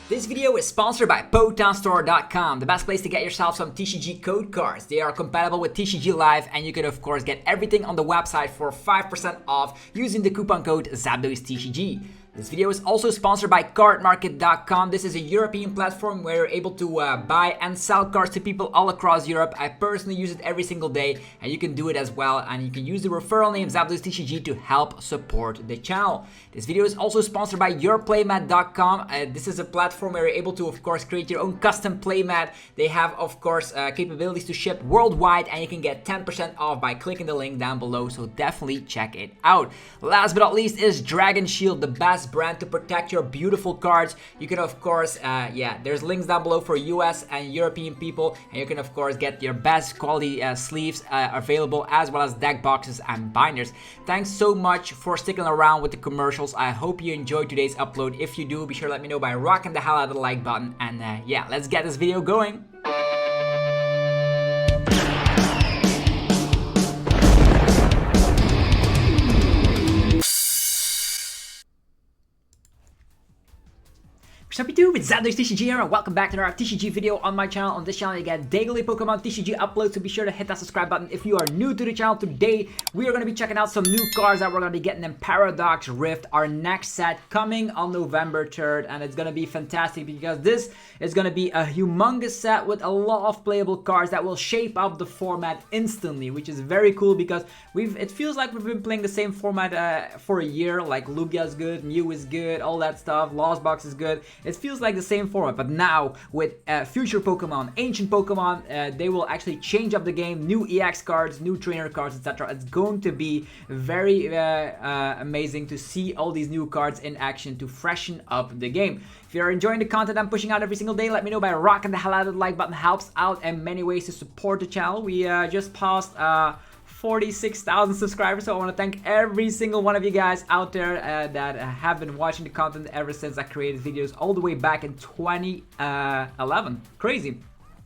This video is sponsored by PokemonStore.com, the best place to get yourself some TCG code cards. They are compatible with TCG Live, and you can of course get everything on the website for 5% off using the coupon code ZapdosTCG. This video is also sponsored by CARDMARKET.com. This is a European platform where you're able to buy and sell cards to people all across Europe. I personally use it every single day, and you can do it as well. And you can use the referral name ZapdosTCG to help support the channel. This video is also sponsored by PLAYMAT.com. This is a platform where you're able to, of course, create your own custom playmat. They have, of course, capabilities to ship worldwide, and you can get 10% off by clicking the link down below. So definitely check it out. Last but not least is Dragon Shield, the best brand to protect your beautiful cards. You can of course there's links down below for US and European people, and you can of course get your best quality sleeves available, as well as deck boxes and binders. Thanks so much for sticking around with the commercials. I hope you enjoyed today's upload. If you do, be sure to let me know by rocking the hell out of the like button, and let's get this video going. Sup YouTube, it's ZapdosTCG here, and welcome back to another TCG video on my channel. On this channel you get daily Pokemon TCG uploads, so be sure to hit that subscribe button if you are new to the channel. Today we are going to be checking out some new cards that we're going to be getting in Paradox Rift, our next set coming on November 3rd, and it's going to be fantastic because this is going to be a humongous set with a lot of playable cards that will shape up the format instantly, which is very cool because it feels like we've been playing the same format for a year. Like Lugia is good, Mew is good, all that stuff, Lost Box is good. It feels like the same format, but now with future Pokemon, ancient Pokemon, they will actually change up the game. New EX cards, new trainer cards, etc. It's going to be very amazing to see all these new cards in action to freshen up the game. If you're enjoying the content I'm pushing out every single day, let me know by rocking the hell out of the like button. Helps out in many ways to support the channel. We just passed 46,000 subscribers, so I want to thank every single one of you guys out there that have been watching the content ever since I created videos all the way back in 2011. Crazy.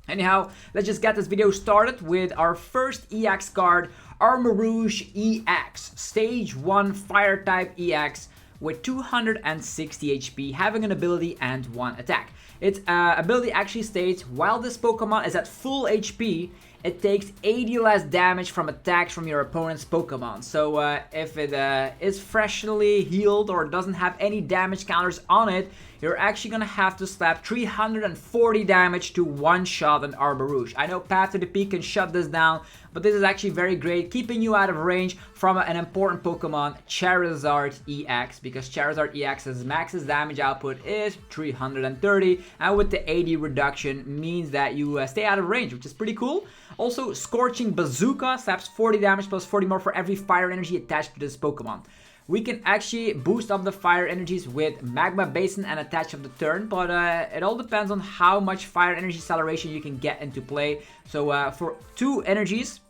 Anyhow, let's just get this video started with our first EX card, Armarouge EX, Stage 1 Fire type EX with 260 HP, having an ability and 1 attack. Its ability actually states, while this Pokemon is at full HP, it takes 80 less damage from attacks from your opponent's Pokemon. So if it is freshly healed or doesn't have any damage counters on it, you're actually gonna have to slap 340 damage to one-shot an Armarouge. I know Path to the Peak can shut this down, but this is actually very great, keeping you out of range from an important Pokemon, Charizard EX, because Charizard EX's max's damage output is 330, and with the 80 reduction means that you stay out of range, which is pretty cool. Also, Scorching Bazooka slaps 40 damage plus 40 more for every fire energy attached to this Pokemon. We can actually boost up the fire energies with Magma Basin and attach of the turn, but it all depends on how much fire energy acceleration you can get into play. So for 2 energies,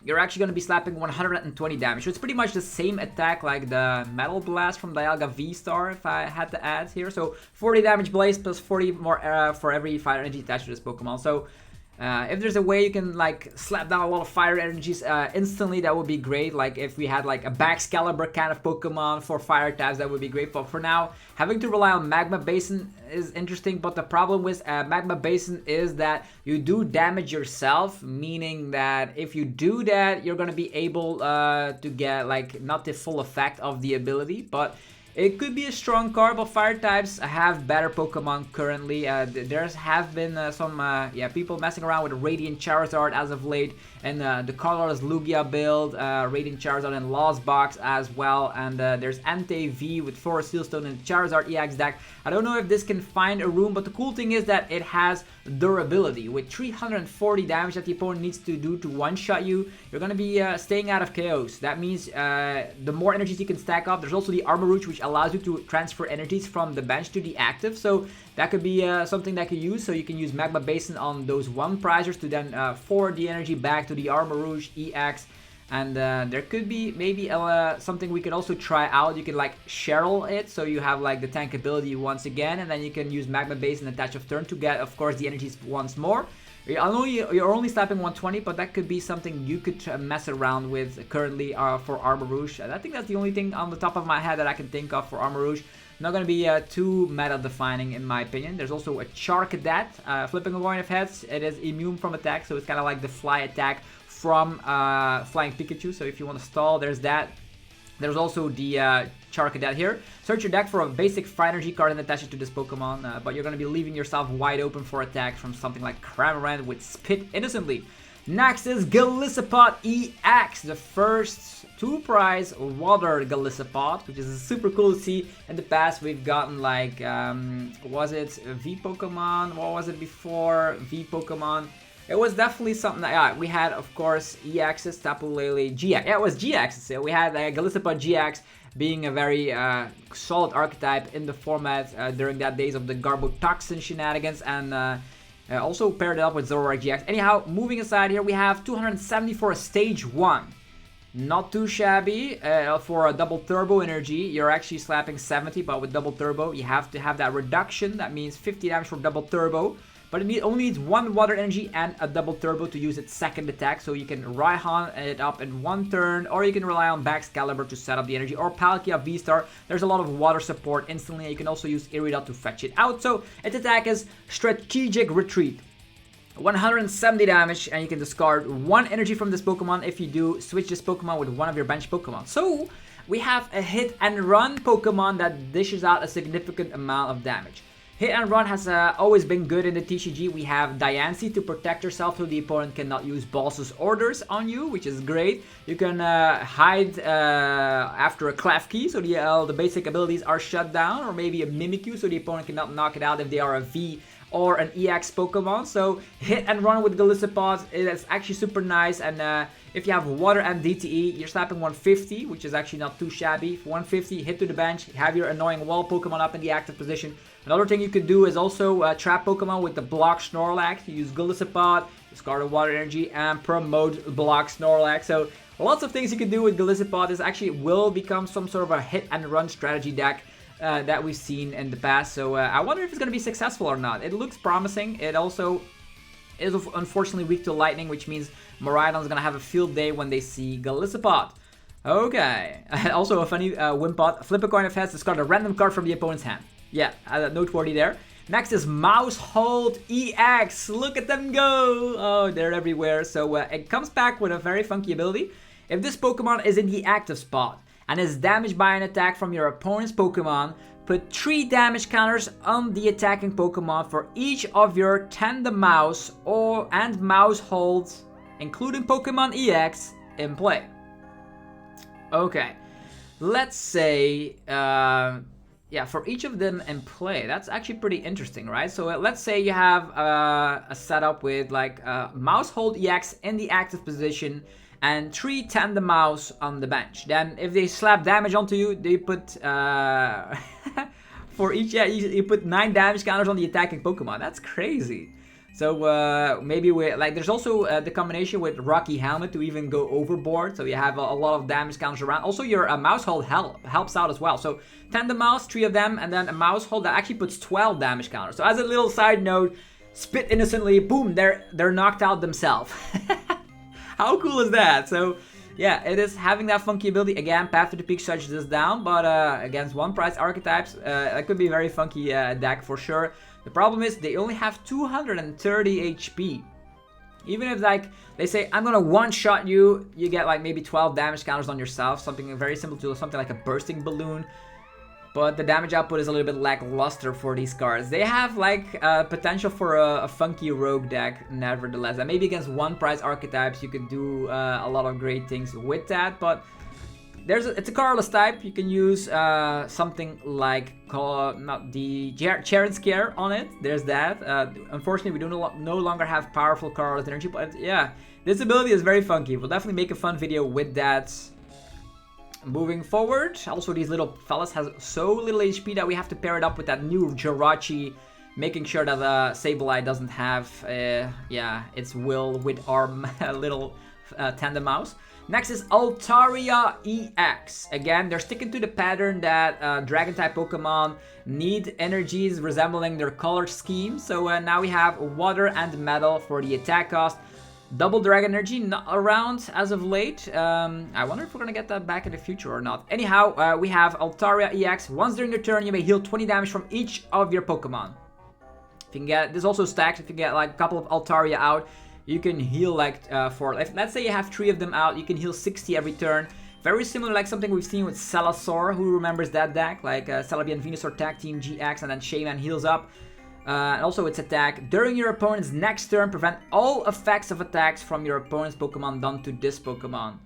you're actually going to be slapping 120 damage. So it's pretty much the same attack like the Metal Blast from Dialga V-Star, if I had to add here. So 40 damage blaze plus 40 more for every fire energy attached to this Pokemon. So if there's a way you can like slap down a lot of fire energies instantly, that would be great. Like if we had like a Baxcalibur kind of Pokemon for fire types, that would be great. But for now, having to rely on Magma Basin is interesting. But the problem with Magma Basin is that you do damage yourself, meaning that if you do that, you're gonna be able to get like not the full effect of the ability, but it could be a strong card. But fire types have better Pokemon currently. There have been some people messing around with Radiant Charizard as of late, and the colorless Lugia build, Radiant Charizard and Lost Box as well, and there's Entei V with Forest Sealstone and Charizard EX deck. I don't know if this can find a room, but the cool thing is that it has durability. With 340 damage that the opponent needs to do to one-shot you, you're going to be staying out of KOs. That means the more energies you can stack up. There's also the Armarouge, which allows you to transfer energies from the bench to the active, so that could be something that you use. So you can use Magma Basin on those one prizers to then forward the energy back to the Armarouge EX. And there could be maybe something we could also try out. You can like Cheryl it, so you have like the tank ability once again, and then you can use Magma Base and attach of turn to get, of course, the energies once more. You're only slapping 120, but that could be something you could mess around with currently for Armarouge. I think that's the only thing on the top of my head that I can think of for Armarouge. Not going to be too meta defining in my opinion. There's also a Charcadet, flipping a coin of heads. It is immune from attack, so it's kind of like the fly attack from Flying Pikachu. So if you want to stall, there's that. There's also the Charcadet here. Search your deck for a basic Fire Energy card and attach it to this Pokemon, but you're going to be leaving yourself wide open for attacks from something like Cramorant with Spit Innocently. Next is Golisopod EX, the first 2-prize water Golisopod, which is super cool to see. In the past, we've gotten like, was it V Pokemon? What was it before? V Pokemon. It was definitely something that, yeah, we had, of course, EXs, Tapu Lele, GX. Yeah, it was GX. So we had Golisopod GX being a very solid archetype in the format during that days of the Garbotoxin shenanigans, and also paired it up with Zoroark GX. Anyhow, moving aside here, we have 270 for a stage 1. Not too shabby. For a double turbo energy, you're actually slapping 70, but with double turbo, you have to have that reduction. That means 50 damage for double turbo. But it only needs 1 water energy and a double turbo to use its second attack. So you can Raihan it up in 1 turn, or you can rely on Baxcalibur to set up the energy, or Palkia V-Star. There's a lot of water support instantly. You can also use Irida to fetch it out. So its attack is Strategic Retreat. 170 damage, and you can discard 1 energy from this Pokemon. If you do, switch this Pokemon with one of your bench Pokemon. So we have a hit and run Pokemon that dishes out a significant amount of damage. Hit and run has always been good in the TCG. We have Diancie to protect yourself so the opponent cannot use Boss's orders on you, which is great. You can hide after a Klefki, so the basic abilities are shut down, or maybe a Mimikyu, so the opponent cannot knock it out if they are a V or an EX Pokemon. So hit and run with Golisopod is actually super nice, and if you have Water and DTE, you're slapping 150, which is actually not too shabby. 150, hit to the bench, have your annoying wall Pokemon up in the active position. Another thing you could do is also trap Pokemon with the Block Snorlax. You use Golisopod, discard a Water Energy, and promote Block Snorlax. So lots of things you can do with Golisopod. This actually will become some sort of a hit and run strategy deck that we've seen in the past. So I wonder if it's going to be successful or not. It looks promising. It also is unfortunately weak to lightning, which means Miraidon's going to have a field day when they see Golisopod. Okay. Also a funny Wimpod. Flip a coin of heads, discard a random card from the opponent's hand. Yeah, noteworthy there. Next is Maushold EX. Look at them go. Oh, they're everywhere. So it comes back with a very funky ability. If this Pokemon is in the active spot and is damaged by an attack from your opponent's Pokemon, put 3 damage counters on the attacking Pokemon for each of your Tandemaus and Mausholds, including Pokemon EX, in play. Okay, let's say, yeah, for each of them in play. That's actually pretty interesting, right? So let's say you have a setup with like Maushold EX in the active position and 3 Tandemaus on the bench. Then if they slap damage onto you, they put for each, yeah, you put 9 damage counters on the attacking Pokemon. That's crazy. So maybe we like, there's also the combination with Rocky Helmet to even go overboard. So you have a lot of damage counters around. Also your Maushold helps out as well. So Tandemaus, 3 of them, and then a Maushold that actually puts 12 damage counters. So as a little side note, Spit Innocently, boom, they're knocked out themselves. How cool is that? So yeah, it is having that funky ability. Again, Path to the Peak shuts this down, but against 1-price archetypes, that could be a very funky deck for sure. The problem is they only have 230 HP. Even if like they say, I'm gonna one-shot you, you get like maybe 12 damage counters on yourself, something very similar to something like a bursting balloon. But the damage output is a little bit lackluster for these cards. They have like potential for a funky rogue deck nevertheless. And maybe against 1-price archetypes you could do a lot of great things with that. But it's a colorless type. You can use something like the Cheren Scare on it. There's that. Unfortunately, we do no longer have powerful colorless energy. But yeah, this ability is very funky. We'll definitely make a fun video with that. Moving forward, also these little fellas has so little HP that we have to pair it up with that new Jirachi, making sure that Sableye doesn't have, yeah, its will with our little Tandemaus. Next is Altaria EX. Again, they're sticking to the pattern that Dragon-type Pokemon need energies resembling their color scheme. So now we have Water and Metal for the attack cost. Double Dragon Energy, not around as of late. I wonder if we're gonna get that back in the future or not. Anyhow, we have Altaria EX. Once during your turn, you may heal 20 damage from each of your Pokemon. If you can get, this also stacks. If you get like a couple of Altaria out, you can heal like for, let's say you have 3 of them out, you can heal 60 every turn. Very similar, like something we've seen with Salasaur. Who remembers that deck? Like Celebi and Venusaur tag team GX, and then Shayman heals up. And also its attack. During your opponent's next turn, prevent all effects of attacks from your opponent's Pokemon done to this Pokemon.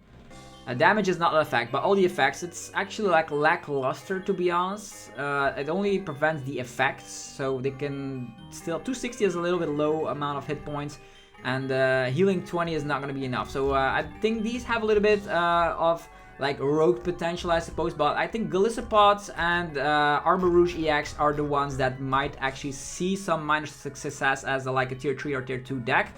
Damage is not an effect, but all the effects, it's actually like lackluster, to be honest. It only prevents the effects, so they can still... 260 is a little bit low amount of hit points, and healing 20 is not going to be enough. So I think these have a little bit of like rogue potential, I suppose, but I think Golisopod and Armarouge EX are the ones that might actually see some minor success as like a tier 3 or tier 2 deck.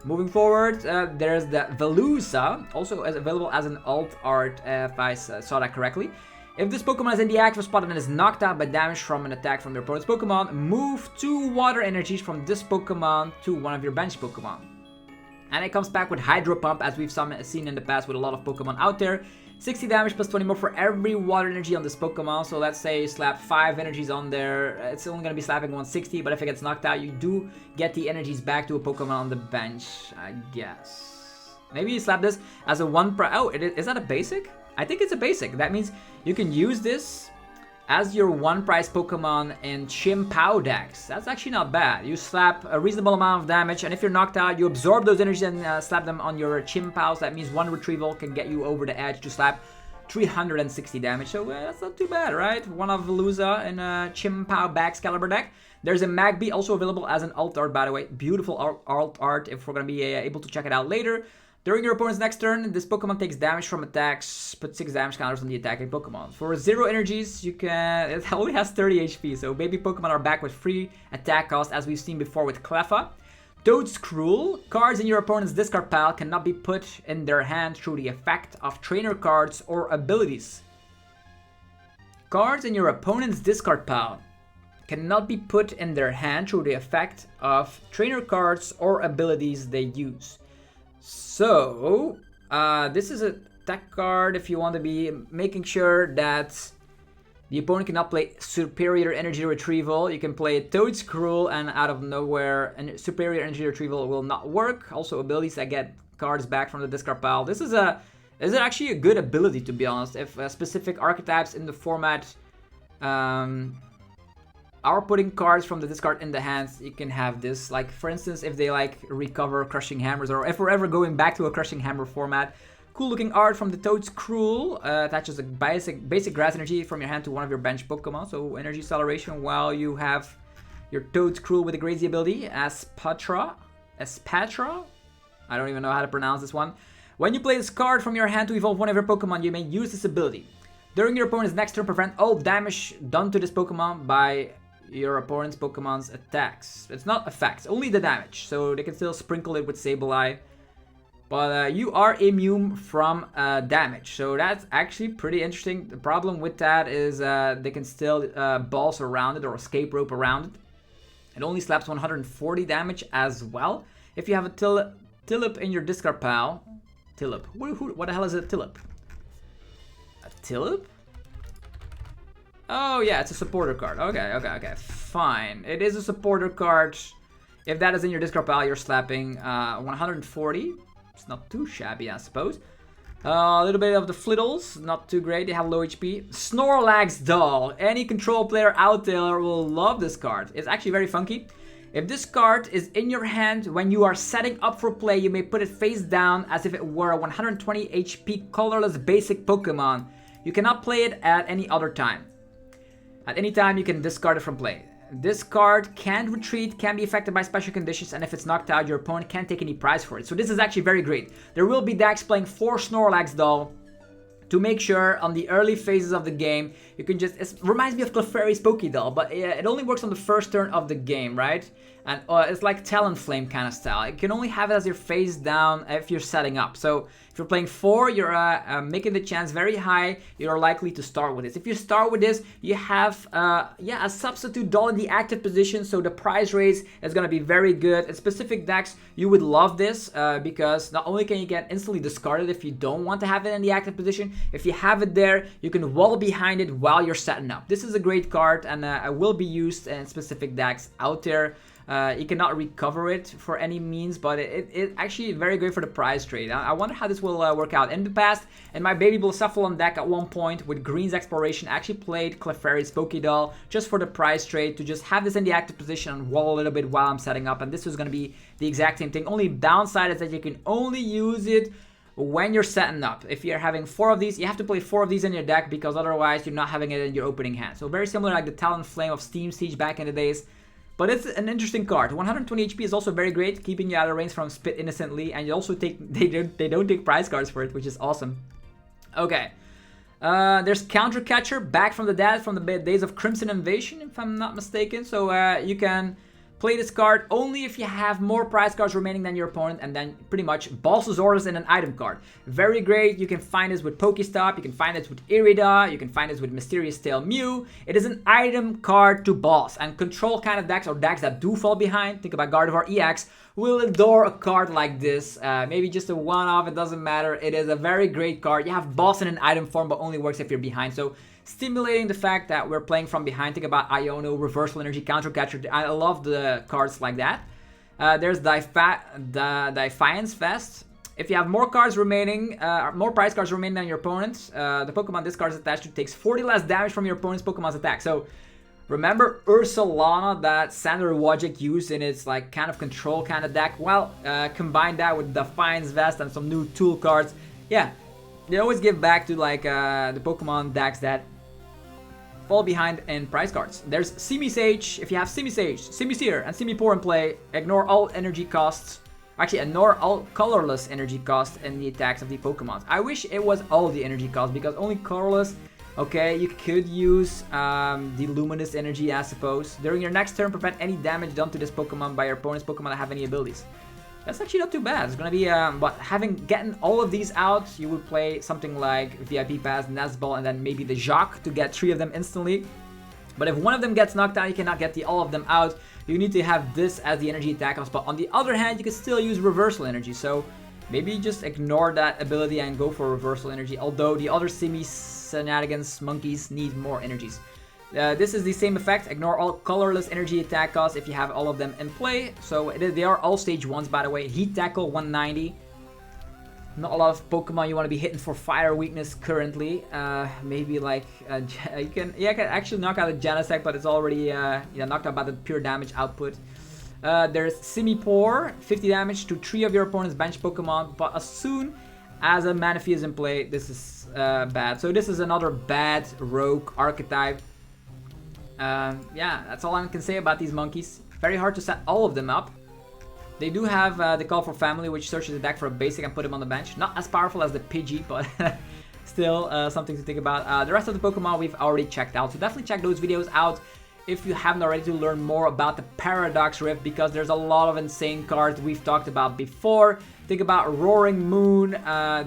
Moving forward, there's the Veluza, also available as an alt art, if I saw that correctly. If this Pokemon is in the active spot and is knocked out by damage from an attack from your opponent's Pokemon, move 2 water energies from this Pokemon to one of your bench Pokemon. And it comes back with Hydro Pump, as we've seen in the past with a lot of Pokemon out there. 60 damage plus 20 more for every water energy on this Pokemon. So let's say you slap 5 energies on there. It's only going to be slapping 160, but if it gets knocked out, you do get the energies back to a Pokemon on the bench, I guess. Maybe you slap this as a 1 price. Oh, is that a basic? I think it's a basic. That means you can use this as your 1 price Pokemon in chien-pao decks. That's actually not bad. You slap a reasonable amount of damage, and if you're knocked out, you absorb those energies and slap them on your chien-paos. That means 1 retrieval can get you over the edge to slap 360 damage. So that's not too bad, right? One of Veluza in a chien-pao Baxcalibur deck. There's a Magby, also available as an alt art, by the way. Beautiful alt art, if we're going to be able to check it out later. During your opponent's next turn, this Pokemon takes damage from attacks. Put 6 damage counters on the attacking Pokemon. For 0 energies, you can... It only has 30 HP, so baby Pokemon are back with free attack cost, as we've seen before with Cleffa. Toadscruel. Cards in your opponent's discard pile cannot be put in their hand through the effect of trainer cards or abilities. Cards in your opponent's discard pile cannot be put in their hand through the effect of trainer cards or abilities they use. So, this is a tech card if you want to be making sure that the opponent cannot play Superior Energy Retrieval. You can play Toadscruel, and out of nowhere, Superior Energy Retrieval will not work. Also, abilities that get cards back from the discard pile. This is actually a good ability, to be honest. If specific archetypes in the format are putting cards from the discard in the hands, you can have this. Like, for instance, if they like recover Crushing Hammers, or if we're ever going back to a Crushing Hammer format. Cool looking art from the Toadscruel. Attaches a basic grass energy from your hand to one of your bench Pokemon. So energy acceleration while you have your Toadscruel with a crazy ability. Espatra. I don't even know how to pronounce this one. When you play this card from your hand to evolve one of your Pokemon, you may use this ability. During your opponent's next turn, prevent all damage done to this Pokemon by your opponent's Pokemon's attacks. It's not effects, only the damage. So they can still sprinkle it with Sableye. But you are immune from damage. So that's actually pretty interesting. The problem with that is they can still boss around it or escape rope around it. It only slaps 140 damage as well. If you have a Tillip in your discard pile. Tillip. What the hell is a Tillip? A Tillip? Oh yeah, it's a supporter card. Okay. Fine. It is a supporter card. If that is in your discard pile, you're slapping 140. It's not too shabby, I suppose. A little bit of the Fliddles. Not too great. They have low HP. Snorlax Doll. Any control player out there will love this card. It's actually very funky. If this card is in your hand when you are setting up for play, you may put it face down as if it were a 120 HP colorless basic Pokemon. You cannot play it at any other time. At any time, you can discard it from play. This card can retreat, can be affected by special conditions, and if it's knocked out, your opponent can't take any prize for it. So this is actually very great. There will be decks playing 4 Snorlax Doll, to make sure on the early phases of the game, you can just, it reminds me of Clefairy's Pokédoll, but it only works on the first turn of the game, right? And it's like Talonflame kind of style. You can only have it as your face down if you're setting up. So if you're playing 4, you're making the chance very high, you're likely to start with this. If you start with this, you have a substitute doll in the active position, so the prize raise is going to be very good. In specific decks, you would love this because not only can you get instantly discarded if you don't want to have it in the active position, if you have it there, you can wall behind it while you're setting up. This is a great card and it will be used in specific decks out there. You cannot recover it for any means, but it actually very good for the prize trade. I wonder how this will work out. In the past, in my Baby Blacephalon deck at one point with Green's Exploration, I actually played Clefairy's Pokédoll just for the prize trade, to just have this in the active position and wall a little bit while I'm setting up. And this was going to be the exact same thing. Only downside is that you can only use it when you're setting up. If you're having 4 of these, you have to play 4 of these in your deck because otherwise you're not having it in your opening hand. So very similar like the Talonflame of Steam Siege back in the days. But it's an interesting card. 120 HP is also very great, keeping you out of range from Spit innocently, and you also take they don't take prize cards for it, which is awesome. Okay, there's Counter Catcher, back from the dead from the days of Crimson Invasion, if I'm not mistaken. So you can play this card only if you have more prize cards remaining than your opponent, and then pretty much bosses orders in an item card. Very great. You can find this with Pokestop, you can find this with Irida, you can find this with Mysterious Tail Mew. It is an item card to boss, and control kind of decks or decks that do fall behind, think about Gardevoir EX, will adore a card like this. Maybe just a one-off, it doesn't matter. It is a very great card. You have boss in an item form, but only works if you're behind. So stimulating the fact that we're playing from behind. Think about Iono, Reversal Energy, Counter Catcher. I love the cards like that. There's Defiance Fest. If you have more cards remaining, more prize cards remaining than your opponent's, the Pokemon this card is attached to takes 40 less damage from your opponent's Pokemon's attack. So remember Ursalana that Sander Wojcik used in its like kind of control kind of deck? Well, combine that with Defiance Vest and some new tool cards. Yeah, they always give back to like the Pokemon decks that fall behind in prize cards. There's Simisage. If you have Simisage, Simisear, and Simipour in play, ignore all energy costs. Actually, ignore all colorless energy costs in the attacks of the Pokemon. I wish it was all the energy costs because only colorless. Okay, you could use the Luminous Energy, I suppose. During your next turn, prevent any damage done to this Pokemon by your opponent's Pokemon that have any abilities. That's actually not too bad. It's gonna be, but getting all of these out, you would play something like VIP Pass, Nestball, and then maybe the Jacques to get 3 of them instantly. But if one of them gets knocked down, you cannot get all of them out. You need to have this as the energy attack cost. But on the other hand, you can still use Reversal Energy. So maybe just ignore that ability and go for Reversal Energy. Although the other Shenanigans monkeys need more energies. This is the same effect. Ignore all colorless energy attack costs if you have all of them in play. So they are all stage 1s, by the way. Heat Tackle 190. Not a lot of Pokemon you want to be hitting for fire weakness currently. Maybe like you can actually knock out a Genesect, but it's already knocked out by the pure damage output. There's Simipour, 50 damage to 3 of your opponent's bench Pokemon, but as soon as a Manaphy is in play, this is bad. So this is another bad rogue archetype. Yeah, that's all I can say about these monkeys. Very hard to set all of them up. They do have the Call for Family, which searches the deck for a basic and put him on the bench. Not as powerful as the Pidgey, but still something to think about. The rest of the Pokemon we've already checked out, so definitely check those videos out if you haven't already to learn more about the Paradox Rift, because there's a lot of insane cards we've talked about before. Think about Roaring Moon.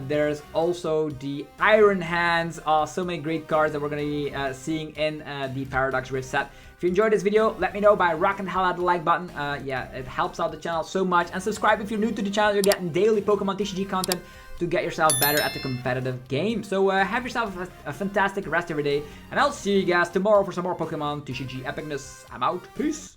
There's also the Iron Hands. So many great cards that we're going to be seeing in the Paradox Rift set. If you enjoyed this video, let me know by rocking the hell out of the like button. Yeah, it helps out the channel so much. And subscribe if you're new to the channel. You're getting daily Pokemon TCG content to get yourself better at the competitive game. So have yourself a fantastic rest of your day. And I'll see you guys tomorrow for some more Pokemon TCG epicness. I'm out. Peace.